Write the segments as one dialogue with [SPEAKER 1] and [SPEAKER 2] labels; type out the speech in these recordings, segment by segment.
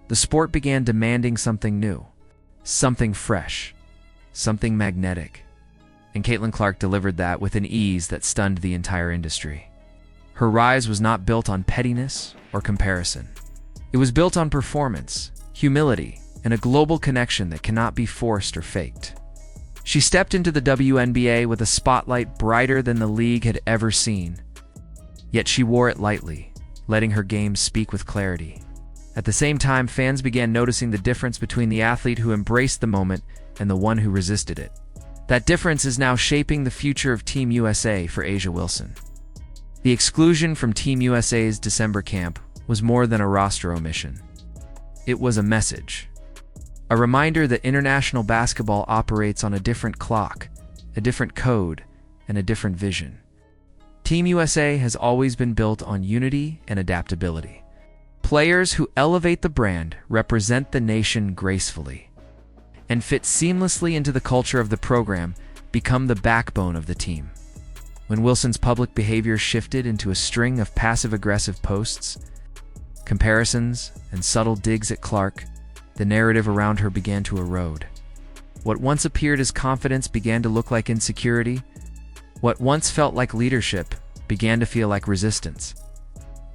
[SPEAKER 1] the sport began demanding something new, something fresh, something magnetic. And Caitlyn Clark delivered that with an ease that stunned the entire industry. Her rise was not built on pettiness or comparison. It was built on performance, humility, and a global connection that cannot be forced or faked. She stepped into the WNBA with a spotlight brighter than the league had ever seen. Yet she wore it lightly, letting her game speak with clarity. At the same time, fans began noticing the difference between the athlete who embraced the moment and the one who resisted it. That difference is now shaping the future of Team USA for A'ja Wilson. The exclusion from Team USA's December camp was more than a roster omission. It was a message. A reminder that international basketball operates on a different clock, a different code, and a different vision. Team USA has always been built on unity and adaptability. Players who elevate the brand represent the nation gracefully and fit seamlessly into the culture of the program, become the backbone of the team. When Wilson's public behavior shifted into a string of passive-aggressive posts, comparisons, and subtle digs at Clark, the narrative around her began to erode. What once appeared as confidence began to look like insecurity. What once felt like leadership began to feel like resistance.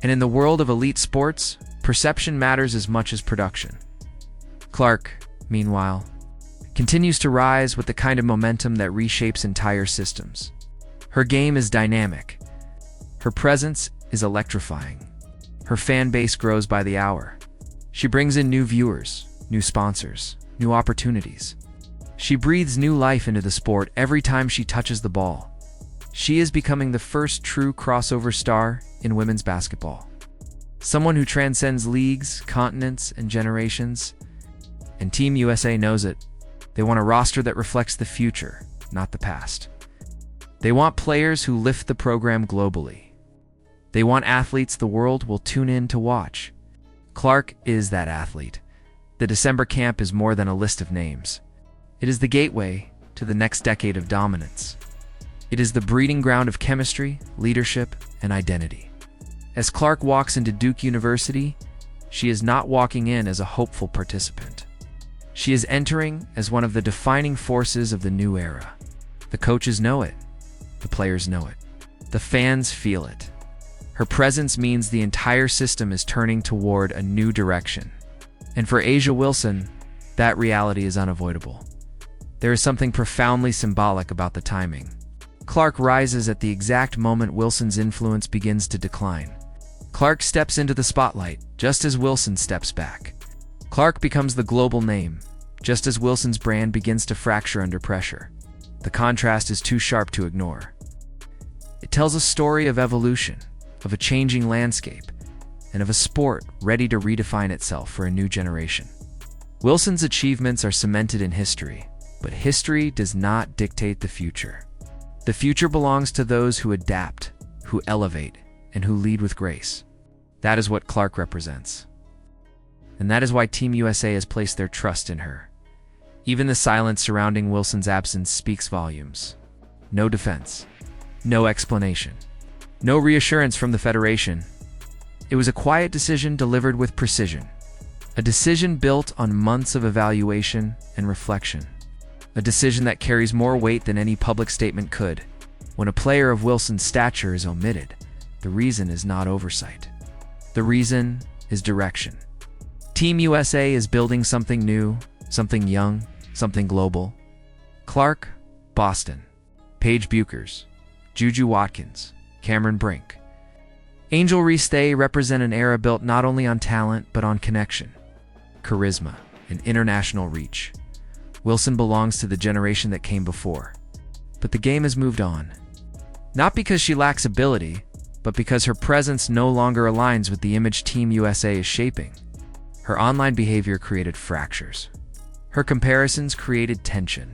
[SPEAKER 1] And in the world of elite sports, perception matters as much as production. Clark, meanwhile, continues to rise with the kind of momentum that reshapes entire systems. Her game is dynamic. Her presence is electrifying. Her fan base grows by the hour. She brings in new viewers, new sponsors, new opportunities. She breathes new life into the sport every time she touches the ball. She is becoming the first true crossover star in women's basketball. Someone who transcends leagues, continents, and generations. And Team USA knows it. They want a roster that reflects the future, not the past. They want players who lift the program globally. They want athletes the world will tune in to watch. Clark is that athlete. The December camp is more than a list of names. It is the gateway to the next decade of dominance. It is the breeding ground of chemistry, leadership, and identity. As Clark walks into Duke University, she is not walking in as a hopeful participant. She is entering as one of the defining forces of the new era. The coaches know it. The players know it. The fans feel it. Her presence means the entire system is turning toward a new direction. And for A'ja Wilson, that reality is unavoidable. There is something profoundly symbolic about the timing. Clark rises at the exact moment Wilson's influence begins to decline. Clark steps into the spotlight, just as Wilson steps back. Clark becomes the global name, just as Wilson's brand begins to fracture under pressure. The contrast is too sharp to ignore. It tells a story of evolution, of a changing landscape, and of a sport ready to redefine itself for a new generation. Wilson's achievements are cemented in history, but history does not dictate the future. The future belongs to those who adapt, who elevate, and who lead with grace. That is what Clark represents. And that is why Team USA has placed their trust in her. Even the silence surrounding Wilson's absence speaks volumes. No defense. No explanation. No reassurance from the Federation. It was a quiet decision delivered with precision. A decision built on months of evaluation and reflection. A decision that carries more weight than any public statement could. When a player of Wilson's stature is omitted, the reason is not oversight. The reason is direction. Team USA is building something new, something young, something global. Clark, Boston. Paige Buchers, Juju Watkins, Cameron Brink. Angel Reese, they represent an era built not only on talent, but on connection, charisma, and international reach. Wilson belongs to the generation that came before. But the game has moved on. Not because she lacks ability, but because her presence no longer aligns with the image Team USA is shaping. Her online behavior created fractures. Her comparisons created tension.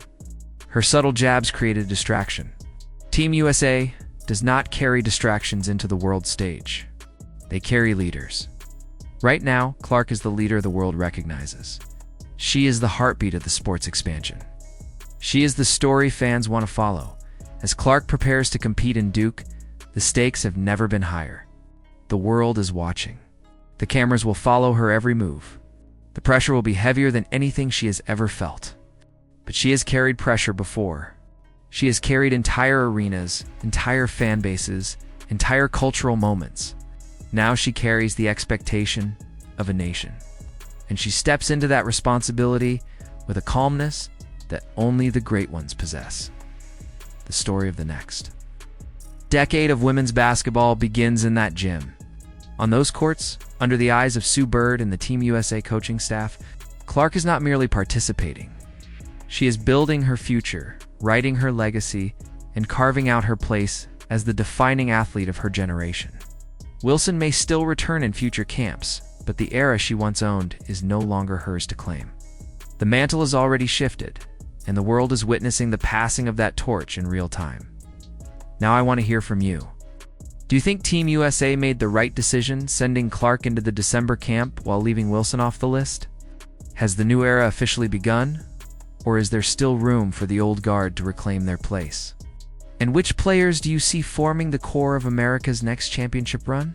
[SPEAKER 1] Her subtle jabs created distraction. Team USA does not carry distractions into the world stage. They carry leaders. Right now, Clark is the leader the world recognizes. She is the heartbeat of the sport's expansion. She is the story fans want to follow. As Clark prepares to compete in Duke, the stakes have never been higher. The world is watching. The cameras will follow her every move. The pressure will be heavier than anything she has ever felt. But she has carried pressure before. She has carried entire arenas, entire fan bases, entire cultural moments. Now she carries the expectation of a nation. And she steps into that responsibility with a calmness that only the great ones possess. The story of the next decade of women's basketball begins in that gym. On those courts, under the eyes of Sue Bird and the Team USA coaching staff, Clark is not merely participating. She is building her future, writing her legacy, and carving out her place as the defining athlete of her generation. Wilson may still return in future camps, but the era she once owned is no longer hers to claim. The mantle has already shifted, and the world is witnessing the passing of that torch in real time. Now I want to hear from you. Do you think Team USA made the right decision sending Clark into the December camp while leaving Wilson off the list? Has the new era officially begun, or is there still room for the old guard to reclaim their place? And which players do you see forming the core of America's next championship run?